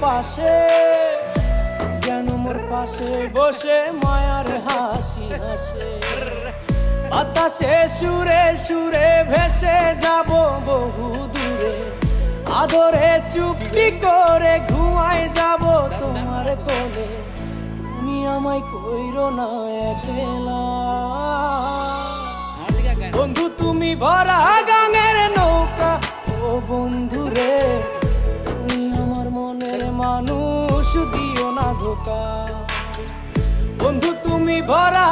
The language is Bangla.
পাশে, যেন মোর পাশে বসে মায়ার হাসি হাসে। বাতাসে সুরে সুরে ভেসে যাব বহু দূরে, আদরে চুপটি করে ঘুমায় যাব তোমার কোলে। তুমি আমায় কইরো না একলা বন্ধু, তুমি ভরা গাঙের নৌকা। ও বন্ধু রে, তুমি আমার মনের মানুষ, দিও না ধোকা। বন্ধু তুমি ভরা